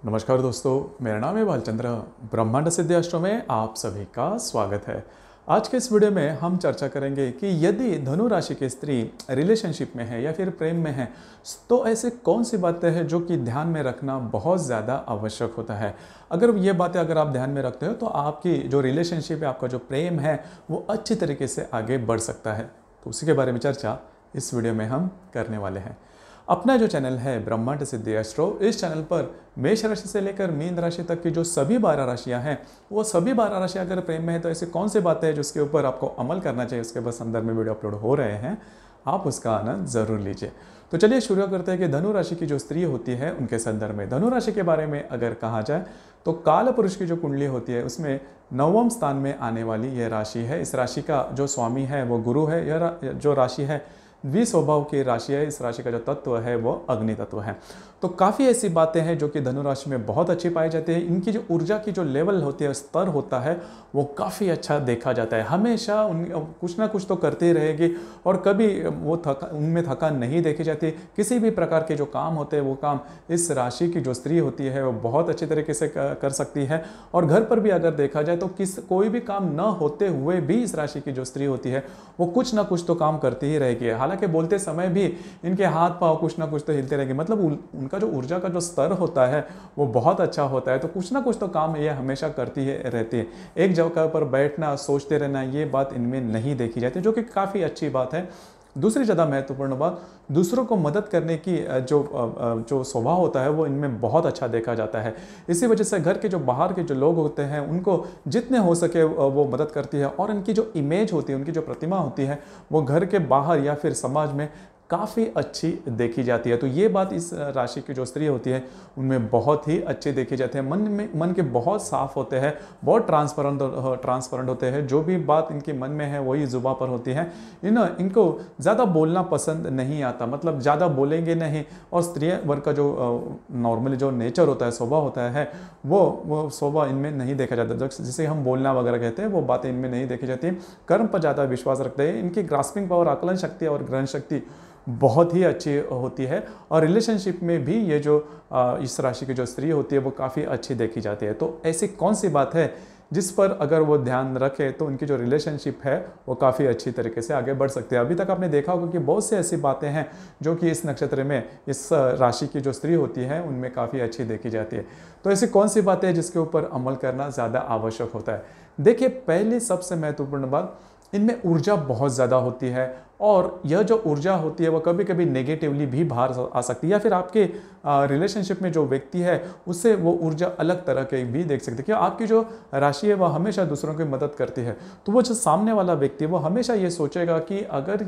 नमस्कार दोस्तों, मेरा नाम है बालचंद्र। ब्रह्मांड सिद्धि एस्ट्रो में आप सभी का स्वागत है। आज के इस वीडियो में हम चर्चा करेंगे कि यदि धनु राशि की स्त्री रिलेशनशिप में है या फिर प्रेम में है तो ऐसे कौन सी बातें हैं जो कि ध्यान में रखना बहुत ज़्यादा आवश्यक होता है। अगर ये बातें अगर आप ध्यान में रखते हो तो आपकी जो रिलेशनशिप है, आपका जो प्रेम है, वो अच्छी तरीके से आगे बढ़ सकता है। तो उसी के बारे में चर्चा इस वीडियो में हम करने वाले हैं। अपना जो चैनल है ब्रह्मांड सिद्धि एस्ट्रो, इस चैनल पर मेष राशि से लेकर मीन राशि तक की जो सभी 12 राशियां हैं, वो सभी 12 राशियां अगर प्रेम में है तो ऐसी कौन सी बातें हैं जिसके ऊपर आपको अमल करना चाहिए, उसके बस संदर्भ में वीडियो अपलोड हो रहे हैं, आप उसका आनंद जरूर लीजिए। तो चलिए शुरू करते हैं कि धनु राशि की जो स्त्री होती है उनके संदर्भ में। धनु राशि के बारे में अगर कहा जाए तो काल पुरुष की जो कुंडली होती है उसमें 9वें स्थान में आने वाली यह राशि है। इस राशि का जो स्वामी है वो गुरु है। यह जो राशि है द्विस्वभाव की राशि है। इस राशि का जो तत्व है वो अग्नि तत्व है। तो काफ़ी ऐसी बातें हैं जो कि धनु राशि में बहुत अच्छी पाई जाती है। इनकी जो ऊर्जा की जो लेवल होती है, स्तर होता है, वो काफ़ी अच्छा देखा जाता है। हमेशा कुछ ना कुछ तो करती रहेगी और कभी वो उनमें थकान नहीं देखी जाती। किसी भी प्रकार के जो काम होते हैं वो काम इस राशि की जो स्त्री होती है वो बहुत अच्छी तरीके से कर सकती है। और घर पर भी अगर देखा जाए तो कोई भी काम न होते हुए भी इस राशि की जो स्त्री होती है वो कुछ ना कुछ तो काम करती ही रहेगी। हालांकि बोलते समय भी इनके हाथ पांव कुछ ना कुछ तो हिलते रहेंगे। मतलब उनका जो ऊर्जा का जो स्तर होता है वो बहुत अच्छा होता है। तो कुछ ना कुछ तो काम ये हमेशा करती है रहती है। एक जगह पर बैठना, सोचते रहना, ये बात इनमें नहीं देखी जाती, जो कि काफ़ी अच्छी बात है। दूसरी ज़्यादा महत्वपूर्ण बात, दूसरों को मदद करने की जो स्वभाव होता है वो इनमें बहुत अच्छा देखा जाता है। इसी वजह से घर के जो बाहर के जो लोग होते हैं उनको जितने हो सके वो मदद करती है। और इनकी जो इमेज होती है, उनकी जो प्रतिमा होती है, वो घर के बाहर या फिर समाज में काफ़ी अच्छी देखी जाती है। तो ये बात इस राशि की जो स्त्री होती है उनमें बहुत ही अच्छी देखी जाती है। मन के बहुत साफ होते हैं, बहुत ट्रांसपेरेंट होते हैं। जो भी बात इनके मन में है वही जुबान पर होती है। इनको ज़्यादा बोलना पसंद नहीं आता, मतलब ज़्यादा बोलेंगे नहीं। और स्त्री वर्ग का जो नॉर्मली जो नेचर होता है, स्वभाव होता है, वो स्वभाव इनमें नहीं देखा जाता। जिसे हम बोलना वगैरह कहते हैं वो बातें इनमें नहीं देखी जाती। कर्म पर ज़्यादा विश्वास रखते हैं। इनकी ग्रास्पिंग पावर, आकलन शक्ति और ग्रहण शक्ति बहुत ही अच्छी होती है। और रिलेशनशिप में भी ये जो इस राशि की जो स्त्री होती है वो काफ़ी अच्छी देखी जाती है। तो ऐसी कौन सी बात है जिस पर अगर वो ध्यान रखे तो उनकी जो रिलेशनशिप है वो काफ़ी अच्छी तरीके से आगे बढ़ सकती है। अभी तक आपने देखा होगा कि बहुत सी ऐसी बातें हैं जो कि इस नक्षत्र में इस राशि की जो स्त्री होती है उनमें काफ़ी अच्छी देखी जाती है। तो ऐसी कौन सी बातें हैं जिसके ऊपर अमल करना ज़्यादा आवश्यक होता है। देखिए, पहली सबसे महत्वपूर्ण बात, इनमें ऊर्जा बहुत ज़्यादा होती है। और यह जो ऊर्जा होती है वो कभी कभी नेगेटिवली भी बाहर आ सकती है, या फिर आपके रिलेशनशिप में जो व्यक्ति है उससे वो ऊर्जा अलग तरह के भी देख सकते हैं। कि आपकी जो राशि है वह हमेशा दूसरों की मदद करती है, तो वो जो सामने वाला व्यक्ति है वो हमेशा ये सोचेगा कि अगर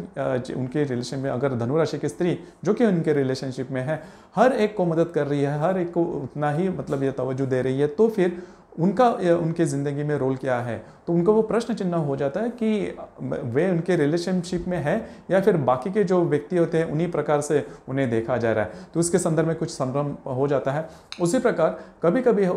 उनके रिलेशन में अगर धनु राशि की स्त्री जो कि उनके रिलेशनशिप में है हर एक को मदद कर रही है, हर एक को उतना ही मतलब ये तवज्जो दे रही है, तो फिर उनके ज़िंदगी में रोल क्या है। तो उनको वो प्रश्न चिन्ह हो जाता है कि वे उनके रिलेशनशिप में है या फिर बाकी के जो व्यक्ति होते हैं उन्हीं प्रकार से उन्हें देखा जा रहा है। तो उसके संदर्भ में कुछ संभ्रम हो जाता है। उसी प्रकार कभी कभी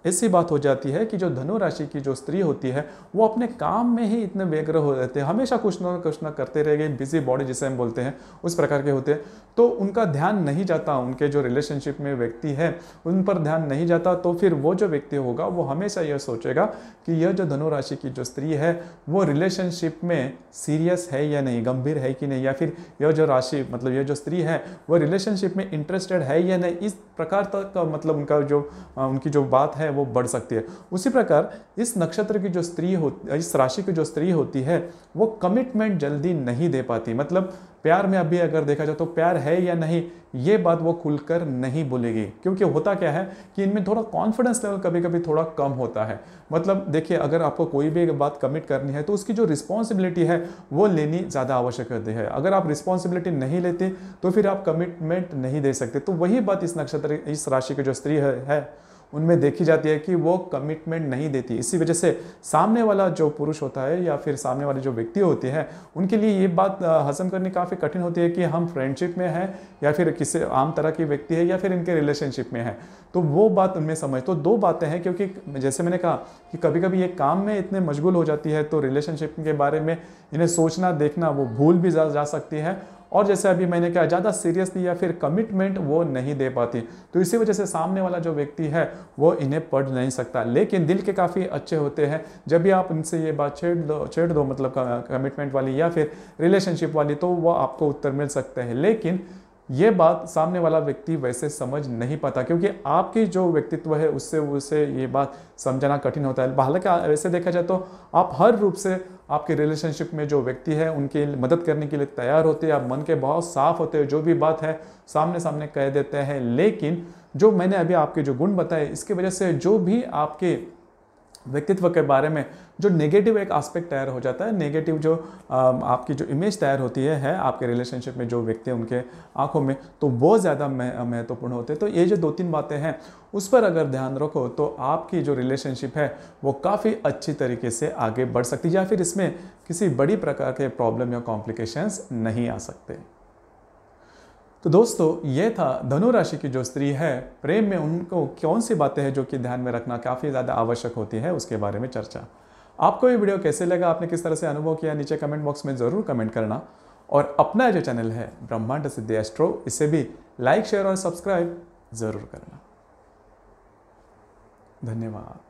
ऐसी बात हो जाती है कि जो धनु राशि की जो स्त्री होती है वो अपने काम में ही इतने व्यग्र हो जाते हैं, हमेशा कुछ ना करते रहेंगे, बिजी बॉडी जिसे हम बोलते हैं उस प्रकार के होते हैं। तो उनका ध्यान नहीं जाता, उनके जो रिलेशनशिप में व्यक्ति है उन पर ध्यान नहीं जाता। तो फिर वो जो व्यक्ति होगा वो हमेशा यह सोचेगा कि यह जो धनु राशि की जो स्त्री है वो रिलेशनशिप में सीरियस है या नहीं, गंभीर है कि नहीं, या फिर यह जो राशि मतलब यह जो स्त्री है वो रिलेशनशिप में इंटरेस्टेड है या नहीं। इस प्रकार तक का मतलब उनकी जो बात है वो बढ़ सकती है। उसी प्रकार इस नक्षत्र की जो स्त्री इस राशि की जो स्त्री होती है वो कमिटमेंट जल्दी नहीं दे पाती। मतलब प्यार में अभी अगर देखा जाए तो प्यार है या नहीं ये बात वो खुलकर नहीं बोलेगी, क्योंकि होता क्या है कि इनमें थोड़ा कॉन्फिडेंस लेवल कभी कभी थोड़ा कम होता है। मतलब देखिए, अगर आपको कोई भी बात कमिट करनी है तो उसकी जो रिस्पॉन्सिबिलिटी है वो लेनी ज़्यादा आवश्यक होती है। अगर आप रिस्पॉन्सिबिलिटी नहीं लेते तो फिर आप कमिटमेंट नहीं दे सकते। तो वही बात इस राशि की जो स्त्री है उनमें देखी जाती है कि वो कमिटमेंट नहीं देती। इसी वजह से सामने वाला जो पुरुष होता है या फिर सामने वाले जो व्यक्ति होते हैं उनके लिए ये बात हजम करनी काफ़ी कठिन होती है कि हम फ्रेंडशिप में हैं या फिर किसी आम तरह की व्यक्ति है या फिर इनके रिलेशनशिप में है। तो वो बात उनमें समझ, तो दो बातें हैं, क्योंकि जैसे मैंने कहा कि कभी कभी ये काम में इतने मशगूल हो जाती है तो रिलेशनशिप के बारे में इन्हें सोचना देखना वो भूल भी जा सकती है। और जैसे अभी मैंने कहा ज़्यादा सीरियसली या फिर कमिटमेंट वो नहीं दे पाती, तो इसी वजह से सामने वाला जो व्यक्ति है वो इन्हें पढ़ नहीं सकता। लेकिन दिल के काफ़ी अच्छे होते हैं, जब भी आप इनसे ये बात छेड़ दो मतलब कमिटमेंट वाली या फिर रिलेशनशिप वाली, तो वो आपको उत्तर मिल सकते हैं। लेकिन ये बात सामने वाला व्यक्ति वैसे समझ नहीं पाता, क्योंकि आपकी जो व्यक्तित्व है उससे उसे ये बात समझना कठिन होता है। हालांकि वैसे देखा जाए तो आप हर रूप से आपके रिलेशनशिप में जो व्यक्ति है उनकी मदद करने के लिए तैयार होते हैं, आप मन के बहुत साफ होते हैं, जो भी बात है सामने सामने कह देते हैं। लेकिन जो मैंने अभी आपके जो गुण बताए, इसकी वजह से जो भी आपके व्यक्तित्व के बारे में जो नेगेटिव एक एस्पेक्ट तैयार हो जाता है, नेगेटिव जो आपकी जो इमेज तैयार होती है आपके रिलेशनशिप में जो व्यक्ति है उनके आंखों में, तो वो ज़्यादा महत्वपूर्ण होते हैं। तो ये जो 2-3 बातें हैं उस पर अगर ध्यान रखो तो आपकी जो रिलेशनशिप है वो काफ़ी अच्छी तरीके से आगे बढ़ सकती है, या फिर इसमें किसी बड़ी प्रकार के प्रॉब्लम या कॉम्प्लिकेशंस नहीं आ सकते। तो दोस्तों, ये था धनु राशि की जो स्त्री है, प्रेम में उनको कौन सी बातें हैं जो कि ध्यान में रखना काफ़ी ज़्यादा आवश्यक होती है, उसके बारे में चर्चा। आपको ये वीडियो कैसे लगा, आपने किस तरह से अनुभव किया, नीचे कमेंट बॉक्स में ज़रूर कमेंट करना। और अपना जो चैनल है ब्रह्मांड सिद्धि एस्ट्रो, इसे भी लाइक, शेयर और सब्सक्राइब ज़रूर करना। धन्यवाद।